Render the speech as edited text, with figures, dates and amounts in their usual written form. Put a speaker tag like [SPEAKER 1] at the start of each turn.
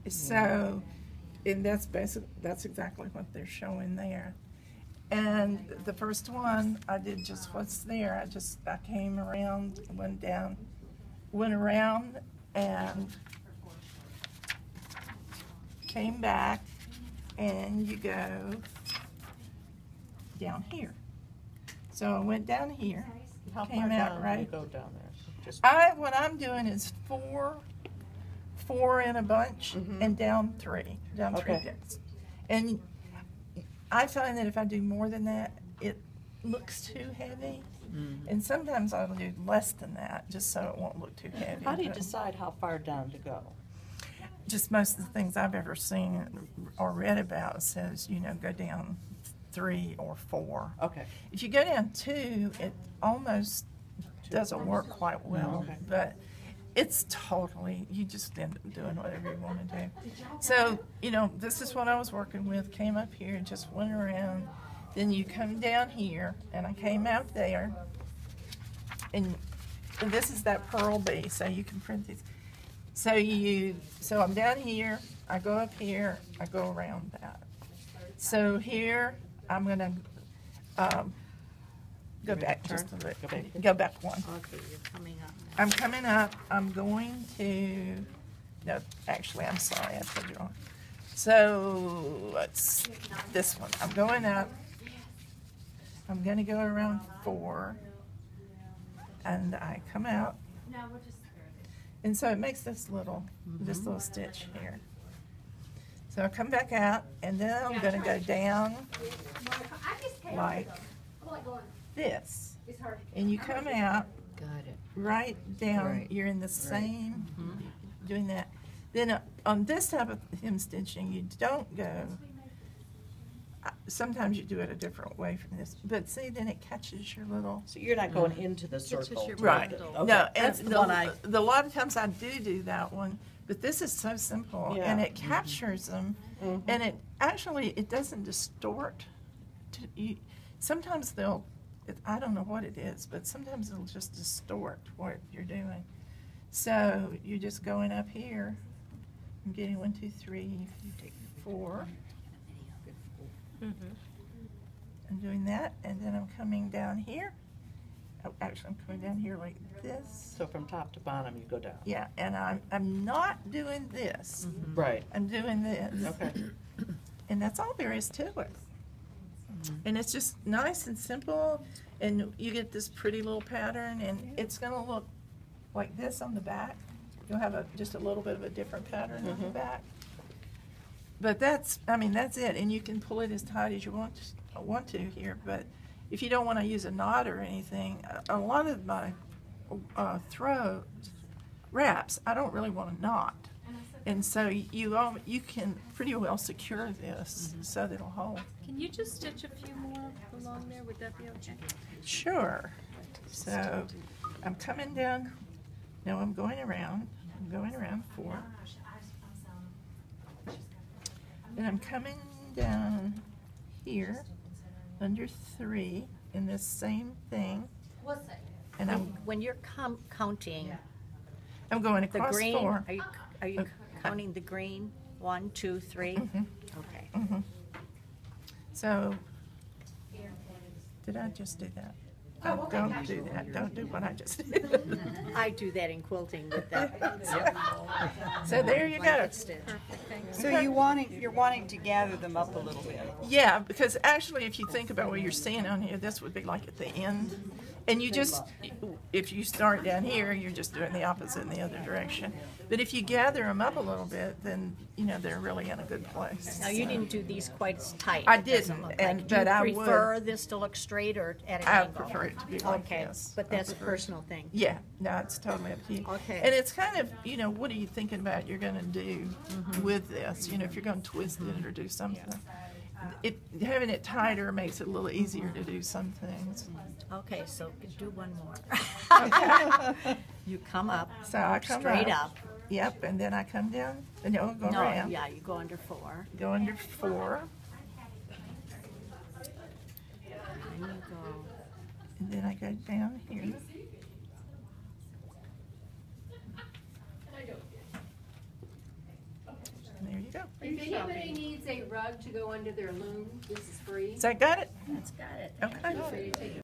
[SPEAKER 1] So, and that's exactly what they're showing there. And the first one, I did just what's there. I came around, went around, and came back, and you go down here. So I went down here,
[SPEAKER 2] How
[SPEAKER 1] came
[SPEAKER 2] far
[SPEAKER 1] out
[SPEAKER 2] down
[SPEAKER 1] right.
[SPEAKER 2] do you go down there? Just
[SPEAKER 1] What I'm doing is four in a bunch, and down three bits. And I find that if I do more than that, it looks too heavy. And sometimes I'll do less than that, just so it won't look too heavy.
[SPEAKER 2] How do you decide how far down to go?
[SPEAKER 1] Just most of the things I've ever seen or read about says, go down 3 or 4.
[SPEAKER 2] Okay.
[SPEAKER 1] If you go down 2, it almost doesn't work quite well, but it's totally, you just end up doing whatever you want to do. So, this is what I was working with, came up here, just went around, then you come down here, and I came out there, and this is that pearl bee, so you can print these. So I'm down here, I go up here, I go around that. So here, I'm going to go back just a little. Go back one.
[SPEAKER 3] Okay, you're coming up now.
[SPEAKER 1] I'm coming up. I'm going to. No, actually, I'm sorry. I told you wrong. So let's this one. I'm going up. I'm going to go around 4, and I come out. And so it makes this little stitch here. So I come back out, and then I'm going to go down like this. And you come out right down. You're in the same, doing that. Then on this type of hem stitching, you don't go. Sometimes you do it a different way from this, but see, then it catches your little.
[SPEAKER 2] So you're not going into the circle.
[SPEAKER 1] Right.
[SPEAKER 2] Okay.
[SPEAKER 1] No,
[SPEAKER 2] That's
[SPEAKER 1] and
[SPEAKER 2] the one
[SPEAKER 1] a lot of times I do that one, but this is so simple, and it captures them, and it doesn't distort. Sometimes I don't know what it is, but sometimes it'll just distort what you're doing. So you're just going up here. I'm getting 1, 2, 3, 4. I'm doing that, and then I'm coming down here. Oh, actually, I'm coming down here like this.
[SPEAKER 2] So from top to bottom, you go down.
[SPEAKER 1] Yeah, and I'm not doing this.
[SPEAKER 2] Right.
[SPEAKER 1] I'm doing this.
[SPEAKER 2] Okay.
[SPEAKER 1] And that's all there is to it. And it's just nice and simple, and you get this pretty little pattern, and it's going to look like this on the back. You'll have just a little bit of a different pattern on the back. But that's it, and you can pull it as tight as you want to here, but if you don't want to use a knot or anything, a lot of my wraps, I don't really want a knot. And so you can pretty well secure this so that it'll hold.
[SPEAKER 3] Can you just stitch a few more along there? Would that be okay?
[SPEAKER 1] Sure. So I'm coming down. No, I'm going around. I'm going around 4. And I'm coming down here under 3 in this same thing. And
[SPEAKER 3] When you're counting
[SPEAKER 1] I'm going
[SPEAKER 3] the
[SPEAKER 1] across
[SPEAKER 3] green,
[SPEAKER 1] 4.
[SPEAKER 3] are you counting the green? 1, 2, 3? Okay.
[SPEAKER 1] So, did I just do that? Oh, don't do that. Don't do what I just did.
[SPEAKER 3] I do that in quilting with that.
[SPEAKER 1] So there you go.
[SPEAKER 3] Stitch.
[SPEAKER 4] So you're wanting to gather them up a little bit.
[SPEAKER 1] Yeah, because actually, if you think about what you're seeing on here, this would be like at the end. And you just, if you start down here, you're just doing the opposite in the other direction. But if you gather them up a little bit, then, they're really in a good place.
[SPEAKER 3] Now, you didn't do these quite as tight.
[SPEAKER 1] I
[SPEAKER 3] it doesn't
[SPEAKER 1] didn't,
[SPEAKER 3] look
[SPEAKER 1] and-
[SPEAKER 3] like.
[SPEAKER 1] but I
[SPEAKER 3] Do you
[SPEAKER 1] would.
[SPEAKER 3] prefer this to look straight or at an
[SPEAKER 1] I
[SPEAKER 3] angle?
[SPEAKER 1] prefer it to be like
[SPEAKER 3] Okay,
[SPEAKER 1] this.
[SPEAKER 3] but that's a personal thing.
[SPEAKER 1] Yeah, no, it's totally up to you.
[SPEAKER 3] Okay.
[SPEAKER 1] And it's kind of, what are you thinking about you're going to do with this? If you're going to twist it or do something. Having it tighter makes it a little easier to do some things.
[SPEAKER 3] Okay, so do one more. You come up,
[SPEAKER 1] So I come
[SPEAKER 3] straight up.
[SPEAKER 1] Yep, and then I come down, and go
[SPEAKER 3] No,
[SPEAKER 1] around.
[SPEAKER 3] yeah, you go under 4.
[SPEAKER 1] Go under 4,
[SPEAKER 3] And you go,
[SPEAKER 1] and then I go down here. go.
[SPEAKER 5] If anybody needs a rug to go under their loom, this is free.
[SPEAKER 1] Is that got it?
[SPEAKER 3] That's got it.
[SPEAKER 1] Okay.
[SPEAKER 5] Feel free to take